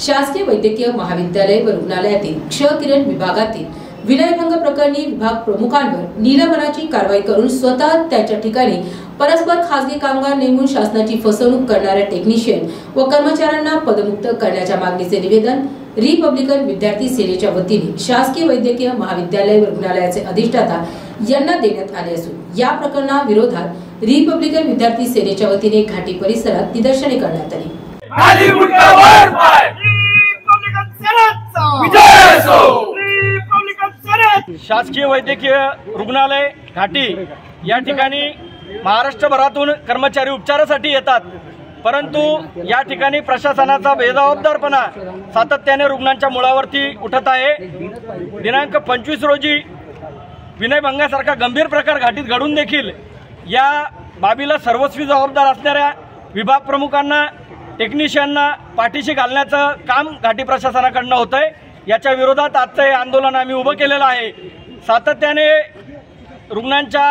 शासकीय वैद्यकीय महाविद्यालय व रुग्णालयातील क्षकिरण विभागातील विनयभंग प्रकरणी विभाग प्रमुखांवर निलंबनाची कारवाई करून स्वतः त्याच्या ठिकाणी परस्पर खासगी कामगार नेमून शासनाची फसवणूक करणाऱ्या टेक्निशियन व कर्मचाऱ्यांना पदमुक्त करण्याच्या मागणीचे निवेदन रिपब्लिकन विद्यार्थी सेनेच्या वतीने शासकीय वैद्यकीय महाविद्यालय व रुग्णालयाचे अधिष्ठाता यांना देण्यात आले असून या प्रकरणाविरोधात रिपब्लिकन विद्यार्थी सेनेच्या वतीने घाटी परिसरात निदर्शने करण्यात आली। शासकीय वैद्यकीय रुग्णालय घाटी या ठिकाणी महाराष्ट्रभरातून कर्मचारी उपचारासाठी येतात, परंतु या ठिकाणी प्रशासनाचा बेजबाबदारपणा सातत्याने रुग्णांच्या मुळावरती उठत आहे। दिनांक 25 रोजी विनयभंगासारखा गंभीर प्रकार घाटीत घडून देखील या बाबीला सर्वस्वी जबाबदार असणाऱ्या विभाग प्रमुखांना टेक्निशियनना पाठीशी घालण्याचं काम घाटी प्रशासनाकडून होतंय। याच्या विरोधात आजचं हे आंदोलन आम्ही उभं केलेलं आहे। सातत्याने रुग्णांच्या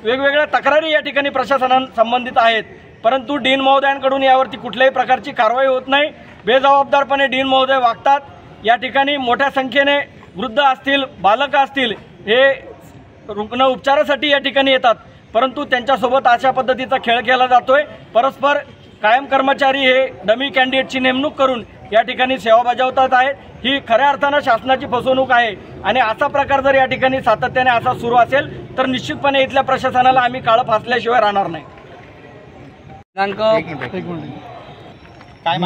वेगवेगळ्या तक्रारी या ठिकाणी प्रशासना संबंधित आहेत, परंतु डीन महोदयांकडून यावरती कुठल्याही प्रकारची कारवाई होत नाही। बेजबाबदारपणे डीन महोदय वागतात। या ठिकाणी मोठ्या संख्येने वृद्ध असतील, बालक असतील, हे रुग्ण उपचारासाठी या ठिकाणी येतात, परंतु त्यांच्यासोबत अशा पद्धतीचा खेळ केला जातोय। परस्पर कायम कर्मचारी हे डमी कॅन्डिडेटची नेमणूक करून या ठिकाणी सेवा बजावतात आहेत। ही खऱ्या अर्थानं शासनाची फसवणूक आहे आणि असा प्रकार जर या ठिकाणी सातत्याने असा सुरू असेल तर निश्चितपणे इथल्या प्रशासनाला आम्ही काळं फासल्याशिवाय राहणार नाही।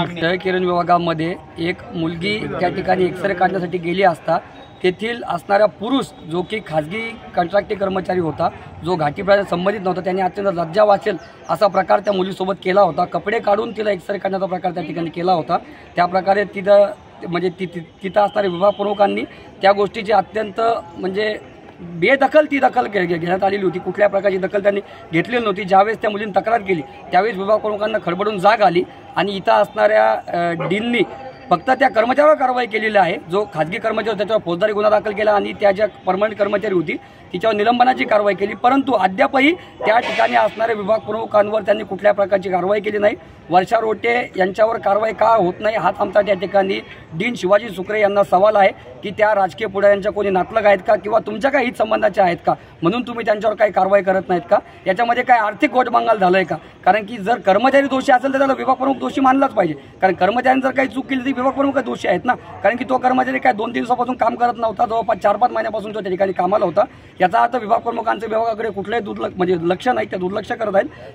क्षकिरण विभागामध्ये एक मुलगी त्या ठिकाणी एक्सरे काढण्यासाठी गेली असता तेथील असणारा पुरुष जो की खाजगी कॉन्ट्रॅक्टी कर्मचारी होता, जो घाटीप्रमाणे संबंधित नव्हता, त्यांनी अत्यंत लज्जा वाचेल असा प्रकार त्या मुलीसोबत केला होता। कपडे काढून तिला एक्सरे काढण्याचा प्रकार त्या ठिकाणी केला होता। त्या प्रकारे तिथं म्हणजे तिथं असणाऱ्या विभाग प्रमुखांनी त्या गोष्टीची अत्यंत म्हणजे बेदखल ती दखल घेण्यात आलेली होती। कुठल्या प्रकारची दखल त्यांनी घेतलेली नव्हती। ज्यावेळेस त्या मुलीने तक्रार केली त्यावेळेस विभाग प्रमुखांना खडबडून जाग आली आणि इथं असणाऱ्या डीननी फक्त त्या कर्मचाऱ्यावर कारवाई केलेली आहे। जो खाजगी कर्मचारी त्याच्यावर फौजदारी गुन्हा दाखल केला आणि त्या ज्या परमनंट कर्मचारी होती तिच्यावर निलंबनाची कारवाई केली, परंतु अद्यापही त्या ठिकाणी असणाऱ्या विभाग प्रमुखांवर त्यांनी कुठल्या प्रकारची कारवाई केली नाही। वर्षा रोटे यांच्यावर कारवाई का होत नाही हाच आमचा त्या ठिकाणी डीन शिवाजी सुकरे यांना सवाल आहे की त्या राजकीय पुढाऱ्यांच्या कोणी नातलग आहेत का किंवा तुमच्या काही हित संबंधाचे आहेत का, म्हणून तुम्ही त्यांच्यावर काही कारवाई करत नाहीत का? याच्यामध्ये काय आर्थिक वटबंगाल झालंय का? कारण की जर कर्मचारी दोषी असेल तर त्याला विभाग प्रमुख दोषी मानलाच पाहिजे, कारण कर्मचाऱ्यांनी जर काही चूक केली तर विभाग प्रमुख दोषी आहेत ना। कारण की तो कर्मचारी काय 2-3 दिवसापासून काम करत नव्हता, जवळपास 4-5 महिन्यापासून तो त्या ठिकाणी कामाला होता। याचा अर्थ विभाग प्रमुखांचं विभागाकडे कुठलंही लक्ष नाही, ते दुर्लक्ष करत आहेत।